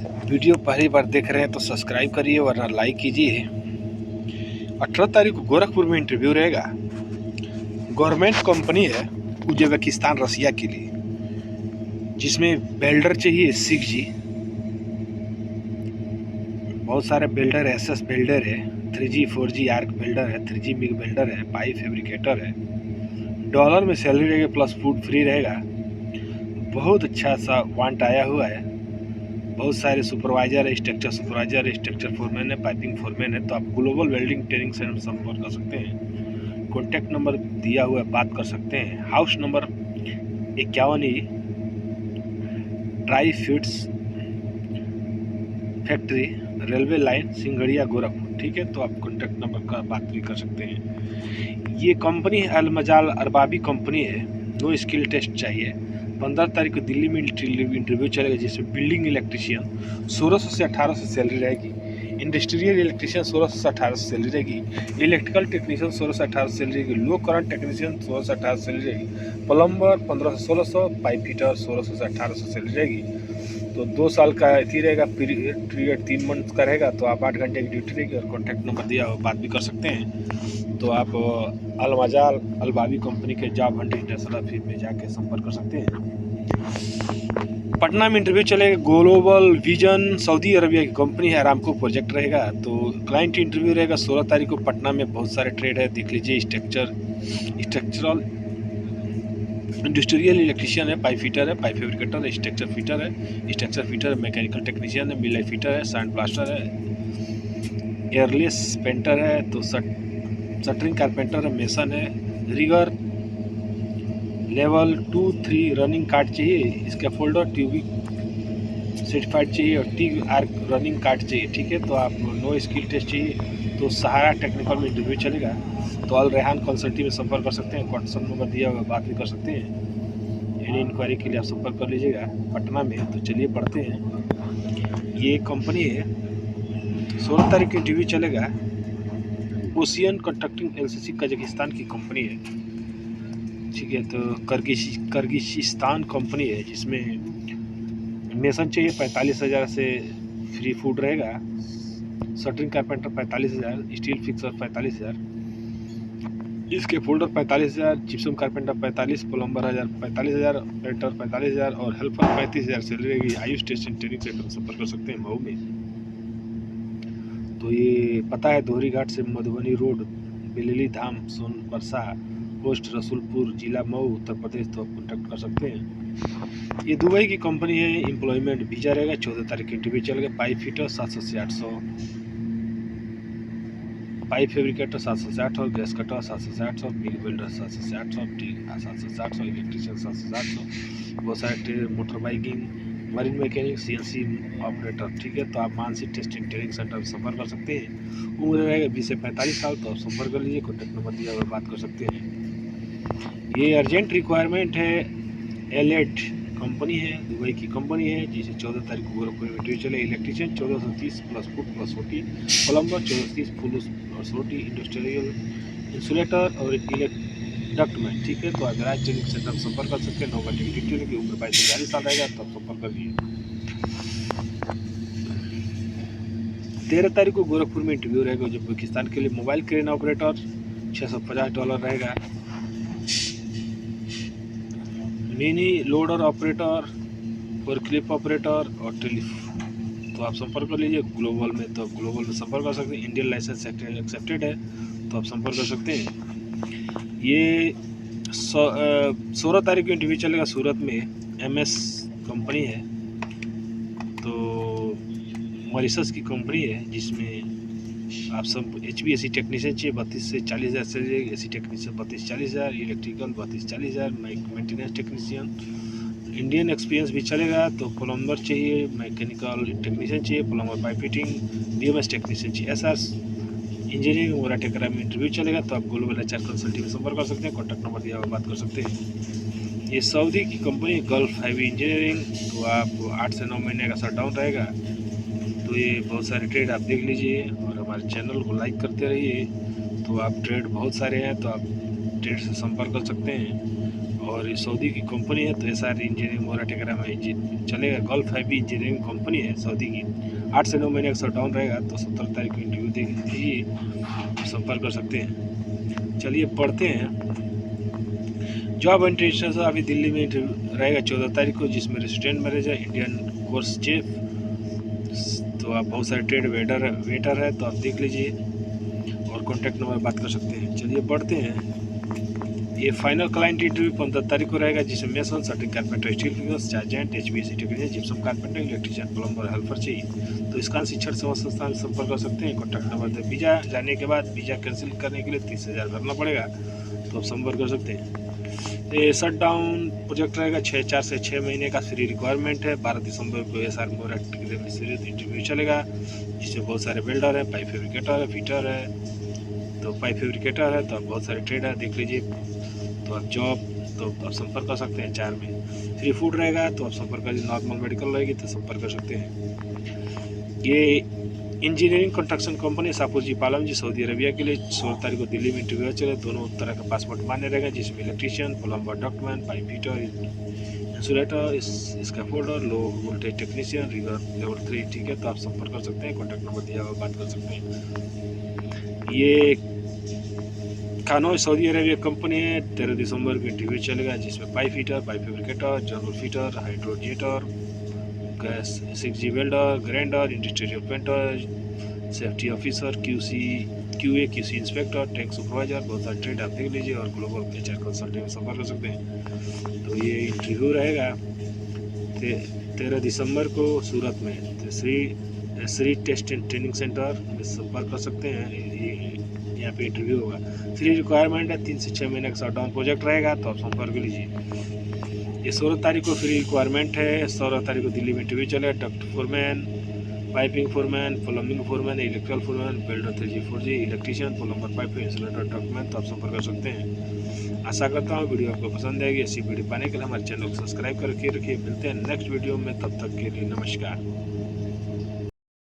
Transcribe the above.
Video पहली बार देख रहे हैं तो सब्सक्राइब करिए वरना लाइक कीजिए। 18 तारीख को गोरखपुर में इंटरव्यू रहेगा। गवर्नमेंट कंपनी है उज्बेकिस्तान रसिया के लिए, जिसमें बिल्डर चाहिए 6G। बहुत सारे बिल्डर है, SS बिल्डर है, 3G 4G आर्क बिल्डर है, 3G मिग बिल्डर है, पाइप फैब्रिकेटर है। डॉलर में सैलरी रहेगी प्लस फूड फ्री रहेगा। बहुत अच्छा सा वांट आया हुआ है। बहुत सारे सुपरवाइजर है, स्ट्रक्चर सुपरवाइजर है, स्ट्रक्चर फोरमैन है, पाइपिंग फोरमैन है। तो आप ग्लोबल वेल्डिंग ट्रेनिंग सेंटर में संपर्क कर सकते हैं। कॉन्टैक्ट नंबर दिया हुआ है, बात कर सकते हैं। House number 51E, tri feeds factory, railway line, Singhariya, Gorakhpur. ठीक है, तो आप कॉन्टैक्ट नंबर का बात भी कर सकते हैं। ये कंपनी अल मजाल अरबाबी कंपनी है। नो स्किल टेस्ट चाहिए। 15 तारीख को दिल्ली में इंटरव्यू चलेगा, जिसमें बिल्डिंग इलेक्ट्रीशियन 1600 से 1800 सैलरी रहेगी। इंडस्ट्रियल इलेक्ट्रीशियन 1600 से 1800 सैलरी रहेगी। इलेक्ट्रिकल टेक्नीशियन 1600 से 1800 सैलरी रहेगी। लो करंट टेक्नीशियन 1600 से 1800 सैलरी रहेगी। प्लम्बर 1500 से 1600, पाइप फिटर 1600 से 1800 सैलरी रहेगी। तो 2 साल का ही रहेगा पीरियड, 3 मंथ का रहेगा। तो आप 8 घंटे की ड्यूटी रहेगी और कॉन्टैक्ट नंबर दिया हो, बात भी कर सकते हैं। तो आप अल मजाल अलबाबी कंपनी के जॉब हंट इंटरनेशनल फील्ड में जाके संपर्क कर सकते हैं। पटना में इंटरव्यू चलेगा। ग्लोबल विजन सऊदी अरबिया की कंपनी है, अरामको प्रोजेक्ट रहेगा। तो क्लाइंट इंटरव्यू रहेगा 16 तारीख को। पटना में बहुत सारे ट्रेड है, देख लीजिए। स्ट्रक्चरल इंडस्ट्रियल इलेक्ट्रीशियन है, पाइप फिटर है, पाइप फैब्रिकेटर है, स्ट्रक्चर फिटर है, मैकेनिकल टेक्नीशियन है, मिलाई फिटर है, सैंड ब्लास्टर है, एयरलेस पेंटर है, तो शटरिंग कारपेंटर है, मेसन है, रिगर लेवल 2-3 रनिंग कार्ड चाहिए, इसका फोल्डर ट्यूबिंग सर्टिफाइड चाहिए और टी आर्क रनिंग कार्ड चाहिए। ठीक है, तो आप नो स्किल टेस्ट चाहिए तो सहारा टेक्निकल में इंटरव्यू चलेगा। तो अल रेहान कंसल्टिंग में संपर्क कर सकते हैं। कॉन्टैक्ट नंबर दिया हुआ, बात भी कर सकते हैं। एनी इंक्वायरी के लिए आप संपर्क कर लीजिएगा पटना में। तो चलिए पढ़ते हैं। ये कंपनी है, 16 तारीख को इंटरव्यू चलेगा। ओशियन कंस्ट्रक्टिंग LCC कजाकिस्तान की कंपनी है। ठीक है, तो किर्गिस्तान कंपनी है, जिसमें मेसन चाहिए 45,000 से फ्री फूड रहेगा। शटरिंग कारपेंटर 45,000, स्टील फिक्सर 45,000, इसके folder 45,000, gypsum carpenter 45, plumber 45,000, painter 45,000 और हेल्पर 35,000 सैलरी रहेगी। आयुष स्टेशन ट्रेनिंग सेंटर में संपर्क कर सकते हैं मऊ में। तो ये पता है दोहरी घाट से मधुबनी रोड, बेलेली धाम, सोनबरसा पोस्ट, रसूलपुर, जिला मऊ, उत्तर प्रदेश। तो आप कॉन्टैक्ट कर सकते हैं। ये दुबई की कंपनी है। एम्प्लॉयमेंट वीजा रहेगा। 14 तारीख की इंटरव्यू चलेगा। पाइप फिटर 700 से 800, पाइप फैब्रिकेटर 700 से 800, गैस कटर 700 से 800, मिग बिल्डर 700 से 800, 700 से 800, इलेक्ट्रीशियन 700 से 800। बहुत सारे trade, motor biking, marine mechanic, CNC operator. ठीक है, तो आप मानसिक टेस्टिंग ट्रेनिंग सेंटर में संपर्क कर सकते हैं। उम्र रहेगा 20 से 45 साल। तो आप संपर्क कर लीजिए, कॉन्टैक्ट नंबर दिया हुआ, बात कर सकते हैं। ये अर्जेंट रिक्वायरमेंट है। एलेट कंपनी है, दुबई की कंपनी है, जिसे 14 तारीख को गोरखपुर में इंटरव्यू चले। Electrician 1430 plus foot plus OT, plumber 1430 full plus OT, industrial insulator और डक्टमैन। ठीक है, तो आप गैराज ट्रेनिंग सेंटर में संपर्क कर सकते हैं। 9 घंटे की ड्यूटी की उम्र 22 से 42 साल रहेगा। तो आप संपर्क करिए। 13 तारीख को गोरखपुर में इंटरव्यू रहेगा उज्बेकिस्तान के लिए। मोबाइल क्रेन ऑपरेटर $650 रहेगा। मिनी लोडर ऑपरेटर, फोरक्लिप ऑपरेटर और तो आप संपर्क कर लीजिए ग्लोबल में। तो ग्लोबल में संपर्क कर सकते हैं। इंडियन लाइसेंस एक्सेप्टेड है, तो आप संपर्क कर सकते हैं। ये 16 तारीख को इंटरव्यू चलेगा सूरत में। MS कंपनी है, तो मॉरिशस की कंपनी है, जिसमें आप सब HVAC टेक्नीशियन चाहिए 32 से 40,000 से। AC technician 32-40,000, electrical 32-40,000, maintenance technician, Indian experience भी चलेगा। तो प्लम्बर चाहिए, मैकेनिकल टेक्नीशियन चाहिए, plumber pipe fitting, BMS technician चाहिए। SR इंजीनियरिंग वगैरह टेकरा में इंटरव्यू चलेगा। तो आप ग्लोबल HR कंसल्टिंग में संपर्क कर सकते हैं। कॉन्टैक्ट नंबर दिया हुआ, बात कर सकते हैं। ये सऊदी की कंपनी गल्फ हैवी इंजीनियरिंग। तो आप 8 से 9 महीने का शटडाउन रहेगा। तो ये बहुत सारे ट्रेड आप देख लीजिए और हमारे चैनल को लाइक करते रहिए। तो आप ट्रेड बहुत सारे हैं, तो आप ट्रेड से संपर्क कर सकते हैं। और ये सऊदी की कंपनी है, तो SR इंजीनियरिंग मोराटेकरा में चलेगा। गल्फ हैवी इंजीनियरिंग कंपनी है सऊदी की। 8 से 9 महीने का शटडाउन रहेगा। तो 17 तारीख को इंटरव्यू दीजिए, संपर्क कर सकते हैं। चलिए पढ़ते हैं। जॉब इंटरव्यू अभी दिल्ली में इंटरव्यू रहेगा 14 तारीख को, जिसमें resident manager, Indian course chief, तो आप बहुत सारे ट्रेड वेटर है, तो आप देख लीजिए और कॉन्टैक्ट नंबर बात कर सकते हैं। चलिए पढ़ते हैं। ये फाइनल क्लाइंट इंटरव्यू 15 तारीख को रहेगा, जिसमें mason, shuttering carpenter, steel fixers, चार्जेंट, HVAC technician, gypsum carpenter, electrician, plumber, helper चाहिए। तो इसका शिक्षण संस्थान से संपर्क कर सकते हैं। कॉन्टैक्ट नंबर दे। वीज़ा जाने के बाद वीज़ा कैंसिल करने के लिए 30,000 भरना पड़ेगा, तो आप संपर्क कर सकते हैं। ये शट डाउन प्रोजेक्ट रहेगा 4 से 6 महीने का। फ्री रिक्वायरमेंट है। 12 दिसंबर को SR मोराटेकरा में सीरीज इंटरव्यू चलेगा, जिसमें बहुत सारे बिल्डर है, पाइप फैब्रिकेटर है, फिटर है। तो पाइप फैब्रिकेटर है, तो आप बहुत सारे ट्रेड है, देख लीजिए। तो आप जॉब तो आप संपर्क कर सकते हैं 4 में। फ्री फूड रहेगा, तो आप संपर्क करिए। नॉर्मल मेडिकल रहेगी, तो संपर्क कर सकते हैं। ये engineering construction company Shapoorji Pallonji Saudi Arabia के लिए 16 तारीख को दिल्ली में इंटरव्यू चले। दोनों तरह का पासपोर्ट मान्य रहेगा, जिसमें electrician, plumber, ductman, pipe fitter, insulator, scaffolder, low voltage technician, rigger level 3। ठीक है, तो आप संपर्क कर सकते हैं। कॉन्टैक्ट नंबर दिया हुआ, बात कर सकते हैं। ये कानोज सऊदी अरेबिया कंपनी है। 13 दिसंबर को इंटरव्यू चलेगा, जिसमें pipe fitter, pipe fabricator, general fitter, हाइड्रोजेटर, gas 6G welder, grinder, industrial painter, safety officer, QA inspector, tank supervisor, बहुत सारे ट्रेड आप देख लीजिए। और ग्लोबल HR कंसल्टेंट में संपर्क कर सकते हैं। तो ये इंटरव्यू रहेगा 13 दिसंबर को सूरत में। तो Shri test and training centre में संपर्क कर सकते हैं। यहाँ पे इंटरव्यू होगा। फ्री रिक्वायरमेंट है। 3 से 6 महीने का शटडाउन प्रोजेक्ट रहेगा, तो आप संपर्क लीजिए। ये 16 तारीख को फ्री रिक्वायरमेंट है। 16 तारीख को दिल्ली में इंटरव्यू चलेगा। Duct foreman, piping foreman, plumbing foreman, electrical foreman, builder 3G 4G, electrician, plumber, pipe, insulator, ductman, तो आप संपर्क कर सकते हैं। आशा करता हूँ वीडियो आपको पसंद आएगी। ऐसी वीडियो पाने के लिए हमारे चैनल को सब्सक्राइब करके रखिए। मिलते हैं नेक्स्ट वीडियो में, तब तक के लिए नमस्कार।